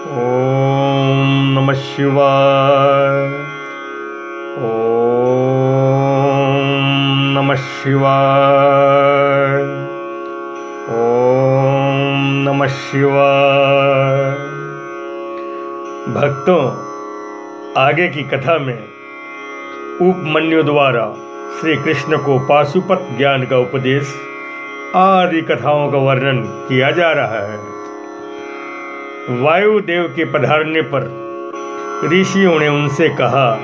ओम नमः शिवाय। ओम नमः शिवाय। ओम नमः शिवाय। भक्तों, आगे की कथा में उपमन्यु द्वारा श्री कृष्ण को पाशुपत ज्ञान का उपदेश आदि कथाओं का वर्णन किया जा रहा है। वायुदेव के पधारने पर ऋषियों ने उनसे कहा,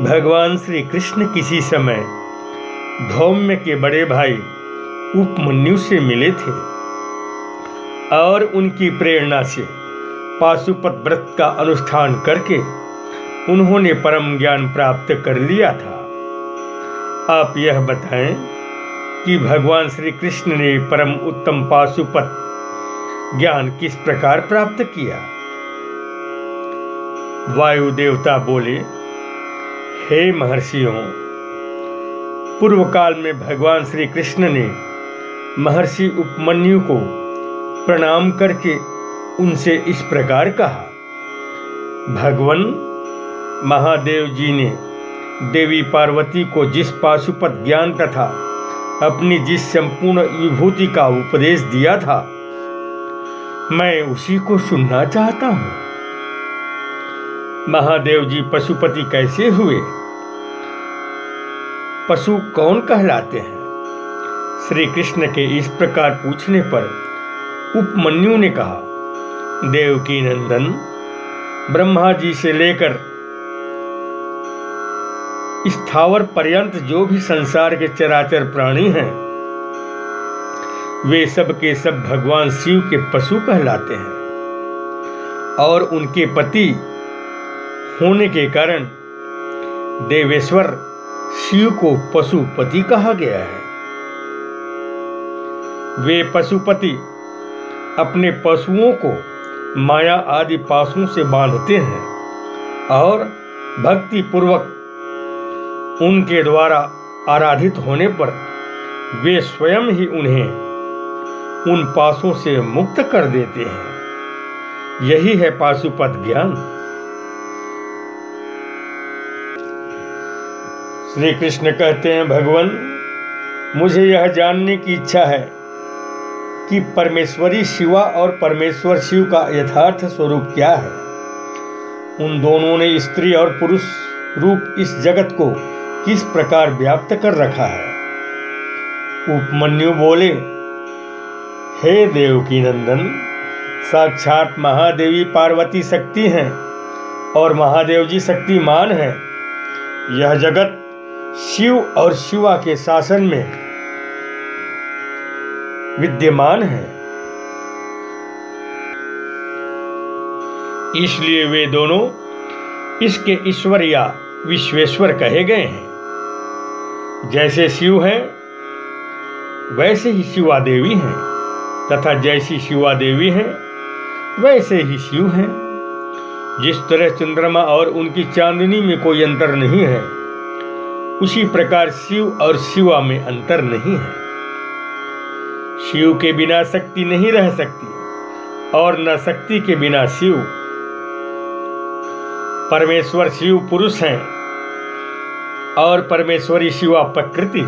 भगवान श्री कृष्ण किसी समय धौम्य के बड़े भाई उपमन्यु से मिले थे और उनकी प्रेरणा से पाशुपत व्रत का अनुष्ठान करके उन्होंने परम ज्ञान प्राप्त कर लिया था। आप यह बताएं कि भगवान श्री कृष्ण ने परम उत्तम पाशुपत ज्ञान किस प्रकार प्राप्त किया। वायु देवता बोले, हे महर्षियों, पूर्व काल में भगवान श्री कृष्ण ने महर्षि उपमन्यु को प्रणाम करके उनसे इस प्रकार कहा, भगवान महादेव जी ने देवी पार्वती को जिस पाशुपत ज्ञान तथा अपनी जिस संपूर्ण विभूति का उपदेश दिया था, मैं उसी को सुनना चाहता हूं। महादेव जी पशुपति कैसे हुए? पशु कौन कहलाते हैं? श्री कृष्ण के इस प्रकार पूछने पर उपमन्यु ने कहा, देवकी नंदन, ब्रह्मा जी से लेकर स्थावर पर्यंत जो भी संसार के चराचर प्राणी हैं, वे सब के सब भगवान शिव के पशु कहलाते हैं और उनके पति होने के कारण देवेश्वर शिव को पशुपति कहा गया है। वे पशुपति अपने पशुओं को माया आदि पाशों से बांधते हैं और भक्ति पूर्वक उनके द्वारा आराधित होने पर वे स्वयं ही उन्हें उन पाशों से मुक्त कर देते हैं। यही है पाशुपत ज्ञान। श्री कृष्ण कहते हैं, भगवान, मुझे यह जानने की इच्छा है कि परमेश्वरी शिवा और परमेश्वर शिव का यथार्थ स्वरूप क्या है। उन दोनों ने स्त्री और पुरुष रूप इस जगत को किस प्रकार व्याप्त कर रखा है। उपमन्यु बोले, हे देवकी नंदन, साक्षात महादेवी पार्वती शक्ति हैं और महादेव जी शक्तिमान हैं। यह जगत शिव और शिवा के शासन में विद्यमान है, इसलिए वे दोनों इसके ईश्वर या विश्वेश्वर कहे गए हैं। जैसे शिव हैं वैसे ही शिवा देवी हैं तथा जैसी शिवा देवी हैं वैसे ही शिव हैं। जिस तरह चंद्रमा और उनकी चांदनी में कोई अंतर नहीं है, उसी प्रकार शिव और शिवा में अंतर नहीं है। शिव के बिना शक्ति नहीं रह सकती और न शक्ति के बिना शिव। परमेश्वर शिव पुरुष हैं और परमेश्वरी शिवा प्रकृति।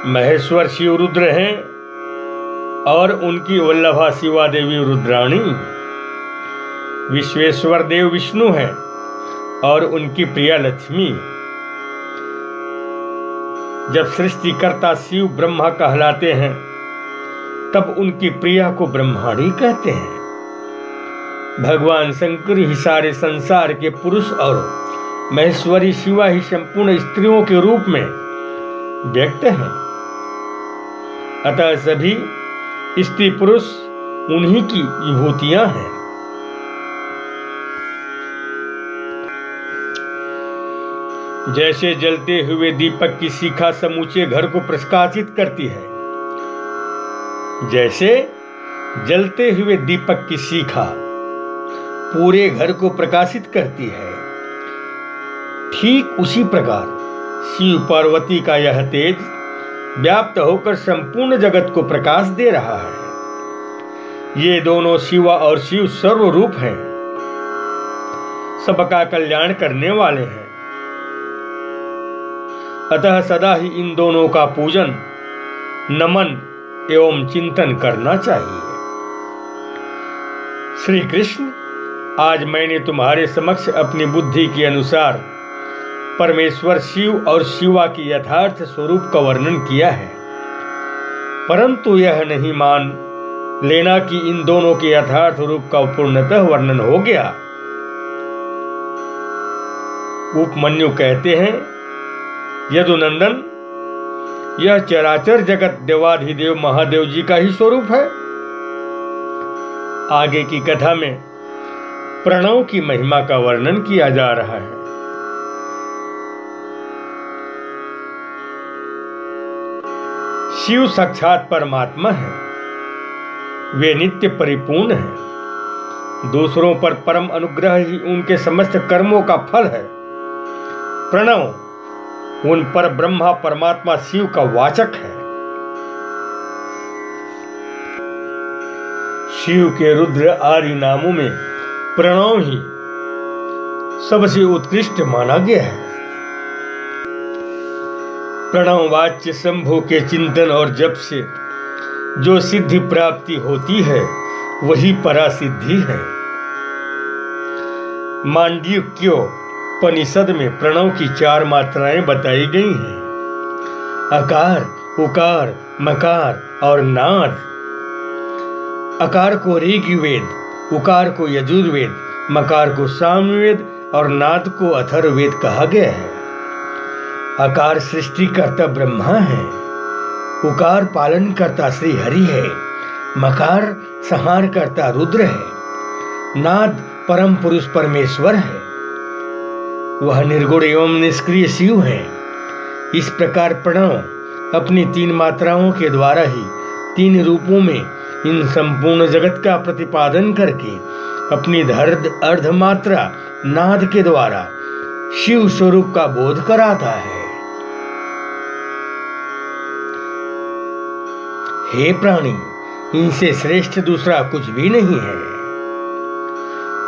महेश्वर शिव रुद्र हैं और उनकी वल्लभा शिवा देवी रुद्राणी। विश्वेश्वर देव विष्णु हैं और उनकी प्रिया लक्ष्मी। जब सृष्टिकर्ता शिव ब्रह्मा कहलाते हैं, तब उनकी प्रिया को ब्रह्माणी कहते हैं। भगवान शंकर ही सारे संसार के पुरुष और महेश्वरी शिवा ही संपूर्ण स्त्रियों के रूप में व्यक्त हैं। अतः सभी स्त्री पुरुष उन्हीं की विभूतियां हैं। जैसे जलते हुए दीपक की शिखा समूचे घर को प्रकाशित करती है, जैसे जलते हुए दीपक की शिखा पूरे घर को प्रकाशित करती है, ठीक उसी प्रकार शिव पार्वती का यह तेज व्याप्त होकर संपूर्ण जगत को प्रकाश दे रहा है। ये दोनों शिवा और शिव सर्वरूप हैं, सबका कल्याण करने वाले हैं। अतः सदा ही इन दोनों का पूजन, नमन एवं चिंतन करना चाहिए। श्री कृष्ण, आज मैंने तुम्हारे समक्ष अपनी बुद्धि के अनुसार परमेश्वर शिव और शिवा की यथार्थ स्वरूप का वर्णन किया है, परंतु यह नहीं मान लेना कि इन दोनों के यथार्थ रूप का पूर्णतः वर्णन हो गया। उपमन्यु कहते हैं, यदुनंदन, यह चराचर जगत देवाधिदेव महादेव जी का ही स्वरूप है। आगे की कथा में प्रणव की महिमा का वर्णन किया जा रहा है। शिव साक्षात परमात्मा है, वे नित्य परिपूर्ण हैं। दूसरों पर परम अनुग्रह ही उनके समस्त कर्मों का फल है। प्रणव उन पर ब्रह्मा परमात्मा शिव का वाचक है। शिव के रुद्र आदि नामों में प्रणव ही सबसे उत्कृष्ट माना गया है। प्रणव वाच्य शंभु के चिंतन और जप से जो सिद्धि प्राप्ति होती है, वही परासिद्धि है। मांडूक्योपनिषद में प्रणव की 4 मात्राएं बताई गई हैं: अकार, उकार, मकार और नाद। अकार को ऋग्वेद, उकार को यजुर्वेद, मकार को सामवेद और नाद को अथर्ववेद कहा गया है। अकार सृष्टिकर्ता ब्रह्मा है, उकार पालन करता श्री हरि है, मकार संहार करता रुद्र है, नाद परम पुरुष परमेश्वर है, वह निर्गुण एवं निष्क्रिय शिव है। इस प्रकार प्रणव अपनी 3 मात्राओं के द्वारा ही 3 रूपों में इन संपूर्ण जगत का प्रतिपादन करके अपनी अर्धमात्रा नाद के द्वारा शिव स्वरूप का बोध कराता है। हे प्राणी, इनसे श्रेष्ठ दूसरा कुछ भी नहीं है।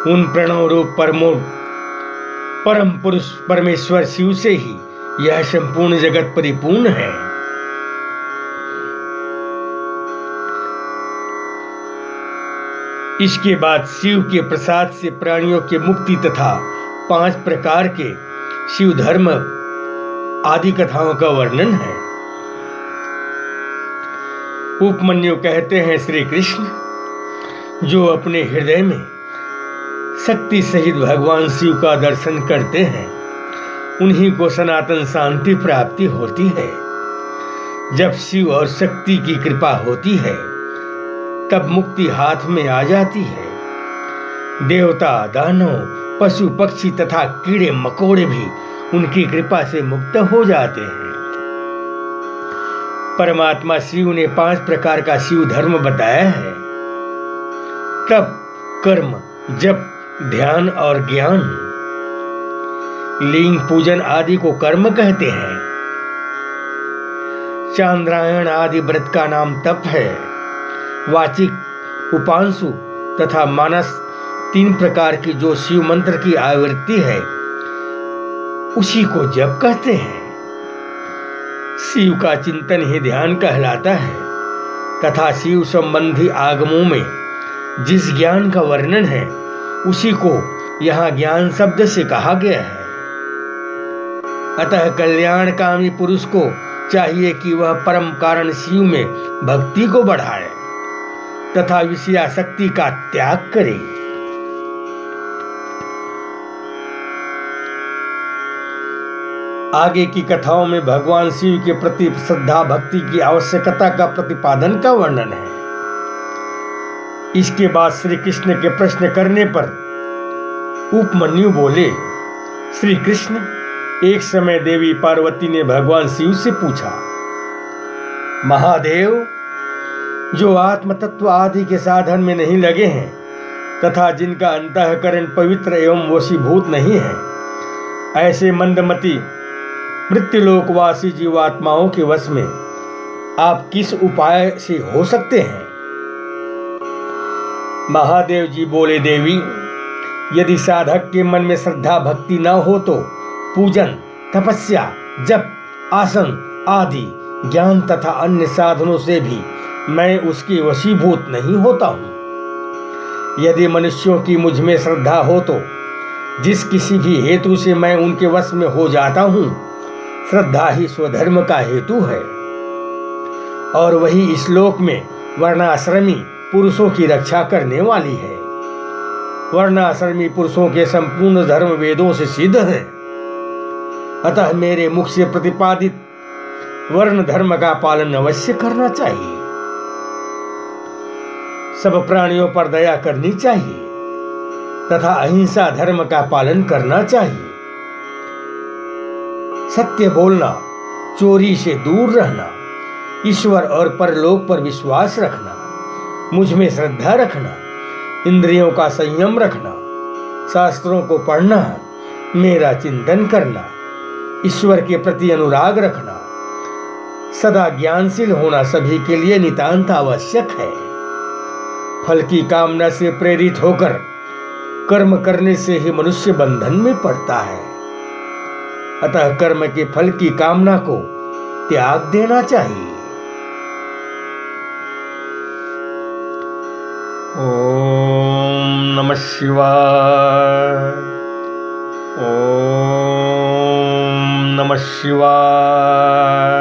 उन प्रणव रूप परम पुरुष परमेश्वर शिव से ही यह संपूर्ण जगत परिपूर्ण है। इसके बाद शिव के प्रसाद से प्राणियों के मुक्ति तथा 5 प्रकार के शिव धर्म आदि कथाओं का वर्णन है। उपमन्यु कहते हैं, श्री कृष्ण, जो अपने हृदय में शक्ति सहित भगवान शिव का दर्शन करते हैं, उन्हीं को सनातन शांति प्राप्ति होती है। जब शिव और शक्ति की कृपा होती है, तब मुक्ति हाथ में आ जाती है। देवता, दानव, पशु पक्षी तथा कीड़े मकोड़े भी उनकी कृपा से मुक्त हो जाते हैं। परमात्मा शिव ने 5 प्रकार का शिव धर्म बताया है: तप, कर्म, जप, ध्यान और ज्ञान। लिंग पूजन आदि को कर्म कहते हैं। चांद्रायण आदि व्रत का नाम तप है। वाचिक, उपांशु तथा मानस 3 प्रकार की जो शिव मंत्र की आवृत्ति है, उसी को जप कहते हैं। शिव का चिंतन ही ध्यान कहलाता है तथा शिव संबंधी आगमों में जिस ज्ञान का वर्णन है, उसी को यहाँ ज्ञान शब्द से कहा गया है। अतः कल्याणकामी पुरुष को चाहिए कि वह परम कारण शिव में भक्ति को बढ़ाए तथा विषयासक्ति का त्याग करे। आगे की कथाओं में भगवान शिव के प्रति श्रद्धा भक्ति की आवश्यकता का प्रतिपादन का वर्णन है। इसके बाद श्री कृष्ण के प्रश्न करने पर उपमन्यु बोले, श्री कृष्ण, एक समय देवी पार्वती ने भगवान शिव से पूछा, महादेव, जो आत्म तत्व आदि के साधन में नहीं लगे हैं तथा जिनका अंतःकरण पवित्र एवं वशीभूत नहीं है, ऐसे मंदमती मृत्युलोकवासी जीवात्माओं के वश में आप किस उपाय से हो सकते हैं? महादेव जी बोले, देवी, यदि साधक के मन में श्रद्धा भक्ति न हो तो पूजन, तपस्या, जप, आसन आदि ज्ञान तथा अन्य साधनों से भी मैं उसकी वशीभूत नहीं होता हूँ। यदि मनुष्यों की मुझ में श्रद्धा हो तो जिस किसी भी हेतु से मैं उनके वश में हो जाता हूँ, श्रद्धा ही स्वधर्म का हेतु है और वही इस लोक में वर्णाश्रमी पुरुषों की रक्षा करने वाली है। वर्णाश्रमी पुरुषों के संपूर्ण धर्म वेदों से सिद्ध है। अतः मेरे मुख से प्रतिपादित वर्ण धर्म का पालन अवश्य करना चाहिए। सब प्राणियों पर दया करनी चाहिए तथा अहिंसा धर्म का पालन करना चाहिए। सत्य बोलना, चोरी से दूर रहना, ईश्वर और परलोक पर विश्वास रखना, मुझ में श्रद्धा रखना, इंद्रियों का संयम रखना, शास्त्रों को पढ़ना, मेरा चिंतन करना, ईश्वर के प्रति अनुराग रखना, सदा ज्ञानशील होना सभी के लिए नितांत आवश्यक है। फल की कामना से प्रेरित होकर कर्म करने से ही मनुष्य बंधन में पड़ता है। अतः कर्म के फल की कामना को त्याग देना चाहिए। ओम नमः शिवाय। ओम नमः शिवाय।